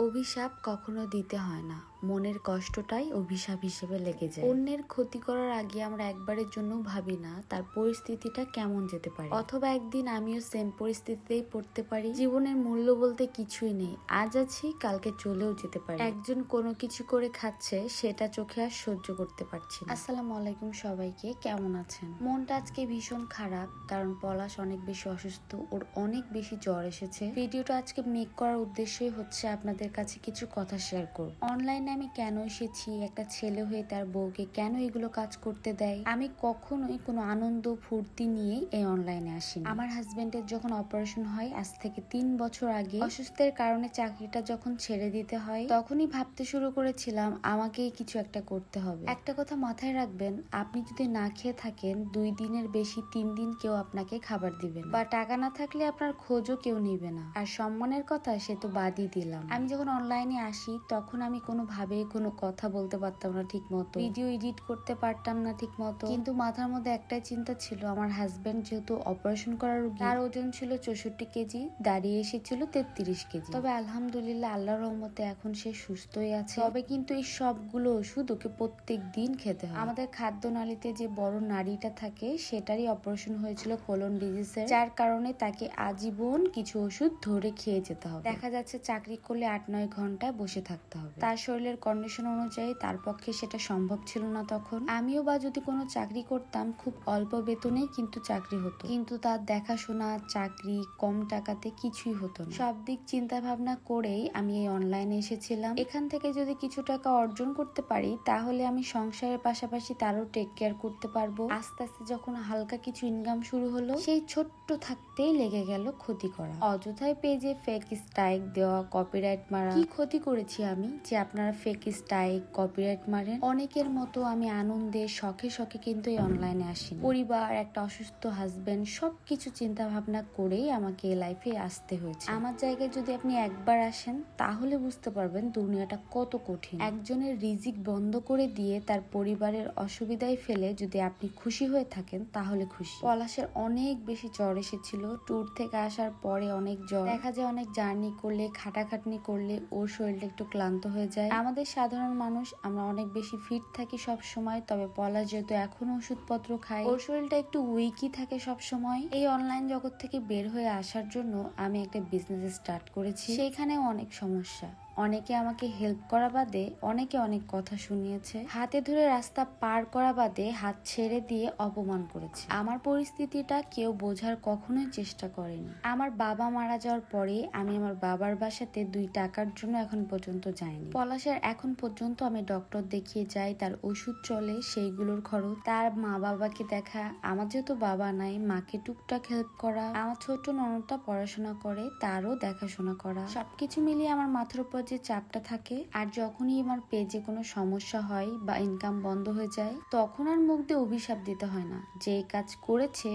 অভিশাপ কখনো দিতে হয় না, মনের কষ্টটাই অভিশাপ হিসেবে লেগে যায়। অন্যের ক্ষতি করার আগে আমরা একবারের জন্য ভাবি না তার পরিস্থিতিটা কেমন যেতে পারে, অথবা একদিন আমিও সেম পরিস্থিতিতেই পড়তে পারি। জীবনের মূল্য বলতে কিছুই নেই, আজ আছি কালকে চলেও যেতে পারি। একজন কোনো কিছু করে খাচ্ছে, সেটা চোখে আর সহ্য করতে পারছি না। আসসালামু আলাইকুম সবাইকে, কেমন আছেন? মনটা আজকে ভীষণ খারাপ, কারণ পলাশ অনেক বেশি অসুস্থ, ওর অনেক বেশি জ্বর এসেছে। ভিডিওটা আজকে মেক করার উদ্দেশ্যই হচ্ছে আপনাদের কাছে কিছু কথা শেয়ার করব। অনলাইনে আমি কেন এসেছি, একটা ছেলে হয়ে তার বউকে কেন এগুলো কাজ করতে দেয়। আমি কখনোই কোনো আনন্দ ফুর্তি নিয়ে এই অনলাইনে আসিনি। আমার হাজবেন্ডের যখন অপারেশন হয় আজ থেকে 3 বছর আগে, অসুস্থের কারণে চাকরিটা যখন ছেড়ে দিতে হয়, তখনই ভাবতে শুরু করেছিলাম আমাকেই কিছু একটা করতে হবে। একটা কথা মাথায় রাখবেন, আপনি যদি না খেয়ে থাকেন 2 দিনের বেশি 3 দিন কেউ আপনাকে খাবার দিবেন, বা টাকা না থাকলে আপনার খোঁজও কেউ নিবে না। আর সম্মানের কথা সে তো বাদই দিলাম। আমি যখন অনলাইনে আসি তখন আমি কোনোভাবে কোনো কথা বলতে পারতাম না ঠিক মতো, ভিডিও এডিট করতে পারতাম না ঠিক মতো, কিন্তু মাথার মধ্যে একটাই চিন্তা ছিল, আমার হাজবেন্ড যেহেতু অপারেশন করার রোগী, তার ওজন ছিল 64 কেজি, দাঁড়িয়ে এসেছিল 33 কেজি। তবে আলহামদুলিল্লাহ আল্লাহর রহমতে এখন সে সুস্থই আছে। তবে কিন্তু এই সবগুলো ওষুধ ওকে প্রত্যেক দিন খেতে হয়। আমাদের খাদ্য নালীতে যে বড় নাড়িটা থাকে সেটারই অপারেশন হয়েছিল কোলন ডিজিজের, যার কারণে তাকে আজীবন কিছু ওষুধ ধরে খেয়ে যেতে হবে। দেখা যাচ্ছে চাকরি করলে 8-9 ঘন্টা বসে থাকতে হবে। তার শরীরের কন্ডিশন অনুযায়ী তার পক্ষে সেটা সম্ভব ছিল না তখন। আমিও বা যদি কোনো চাকরি করতাম, খুব অল্প বেতনেই কিন্তু চাকরি হতো, কিন্তু তার দেখাশোনা চাকরি কম টাকাতে কিছুই হতো না। সব দিক চিন্তা ভাবনা করেই আমি এই অনলাইনে এসেছিলাম। এখান থেকে যদি কিছু টাকা অর্জন করতে পারি, তাহলে আমি সংসারের পাশাপাশি তারও টেক কেয়ার করতে পারবো। আস্তে আস্তে যখন হালকা কিছু ইনকাম শুরু হলো, সেই ছোট্ট থাকতেই লেগে গেল ক্ষতি করা। অযথায় পেজে ফেক স্ট্রাইক দেওয়া, কপিরাইট মারা। কি ক্ষতি করেছি আমি যে আপনারা ফেক স্ট্রাইক কপিরাইট মারেন? অনেকের মতো আমি আনন্দে শখে শখে কিন্তু এই অনলাইনে আসিনি। পরিবার, একটা অসুস্থ হাজবেন্ড, সবকিছু চিন্তা ভাবনা করেই আমাকে এই লাইফে আসতে হয়েছে। আমার জায়গায় যদি আপনি একবার আসেন, তাহলে বুঝতে পারবেন দুনিয়াটা কত কঠিন। একজনের রিজিক বন্ধ করে দিয়ে তার পরিবারের অসুবিধায় ফেলে যদি আপনি খুশি হয়ে থাকেন, তাহলে খুশি। পলাশের অনেক বেশি জ্বর এসেছিল, ট্যুর থেকে আসার পরে অনেক জ্বর। দেখা যায় অনেক জার্নি করলে, খাটাখাটনি করলে ওর শরীরটা একটু ক্লান্ত হয়ে যায়। আমাদের সাধারণ মানুষ আমরা অনেক বেশি ফিট থাকি সব সময়, তবে পলাশ যেহেতু এখনো ওষুধপত্র খায়, ওর শরীরটা একটু উইকই থাকে সব সময়। এই অনলাইন জগৎ থেকে বের হয়ে আসার জন্য আমি একটা বিজনেস স্টার্ট করেছি, সেখানেও অনেক সমস্যা। অনেকে আমাকে হেল্প করা বাদে অনেকে অনেক কথা শুনিয়েছে, হাতে ধরে রাস্তা পার করা বাদে হাত ছেড়ে দিয়ে অপমান করেছে। আমার পরিস্থিতিটা কেউ বোঝার কখনোই চেষ্টা করেনি। আমার বাবা মারা যাওয়ার পরে আমি আমার বাবার বাসাতে 2 টাকার জন্য এখন পর্যন্ত যাইনি। পলাশের এখন পর্যন্ত আমি ডক্টর দেখিয়ে যাই, তার ওষুধ চলে, সেইগুলোর খরচ, তার মা বাবাকে দেখা, আমার যেহেতু বাবা নাই মাকে টুকটাক হেল্প করা, আমার ছোট ননদটা পড়াশোনা করে তারও দেখাশোনা করা, সবকিছু মিলিয়ে আমার মাথার উপর যে চাপটা থাকে। আর যখনই আমার পেজে কোনো সমস্যা হয় বা ইনকাম বন্ধ হয়ে যায়, তখন আর মুখ দিয়ে অভিশাপ দিতে হয় না, যে কাজ করেছে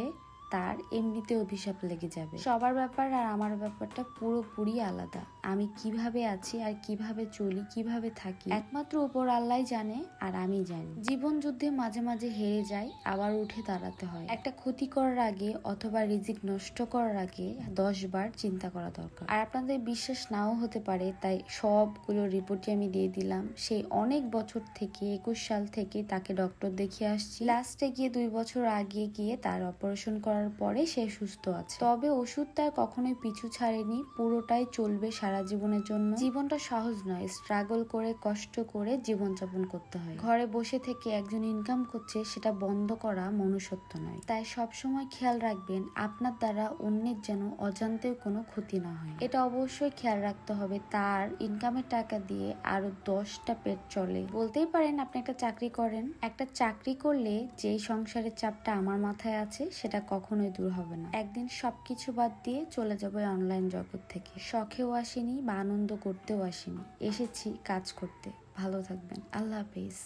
তার এমনিতে অভিশাপ লেগে যাবে। সবার ব্যাপার আর আমার ব্যাপারটা পুরোপুরি আলাদা। আমি কিভাবে আছি আর কিভাবে চলি, কিভাবে থাকি, একমাত্র উপর আল্লাহই জানে আর আমি জানি। জীবন যুদ্ধে মাঝে মাঝে হেরে যাই, আবার উঠে দাঁড়াতে হয়। একটা ক্ষতি করার আগে অথবা রিজিক নষ্ট করার আগে 10 বার চিন্তা করা দরকার। আর আপনাদের বিশ্বাস নাও হতে পারে, তাই সবগুলো রিপোর্টই আমি দিয়ে দিলাম। সেই অনেক বছর থেকে 21 সাল থেকে তাকে ডক্টর দেখিয়ে আসছি। লাস্টে গিয়ে 2 বছর আগে গিয়ে তার অপারেশন করার পরে সে সুস্থ আছে। তবে ওষুধ তার কখনোই পিছু ছাড়েনি, পুরোটাই চলবে সারা জীবনের জন্য। জীবনটা সহজ নয়, স্ট্রাগল করে কষ্ট করে জীবনযাপন করতে হয়। ঘরে বসে থেকে একজন ইনকাম করছে, সেটা বন্ধ করা মনুষ্যত্ব নয়। তাই সব সময় খেয়াল রাখবেন আপনার দ্বারা অন্যের যেন অজান্তেও কোনো ক্ষতি না হয়। এটা অবশ্যই খেয়াল রাখতে হবে, তার ইনকামের টাকা দিয়ে আরো 10টা পেট চলে। বলতেই পারেন আপনি একটা চাকরি করেন, একটা চাকরি করলে যেই সংসারের চাপটা আমার মাথায় আছে সেটা কখনোই দূর হবে না। একদিন সবকিছু বাদ দিয়ে চলে যাবো অনলাইন জগৎ থেকে। শখেও আসিনি বা আনন্দ করতেও আসিনি, এসেছি কাজ করতে। ভালো থাকবেন, আল্লাহ হাফেজ।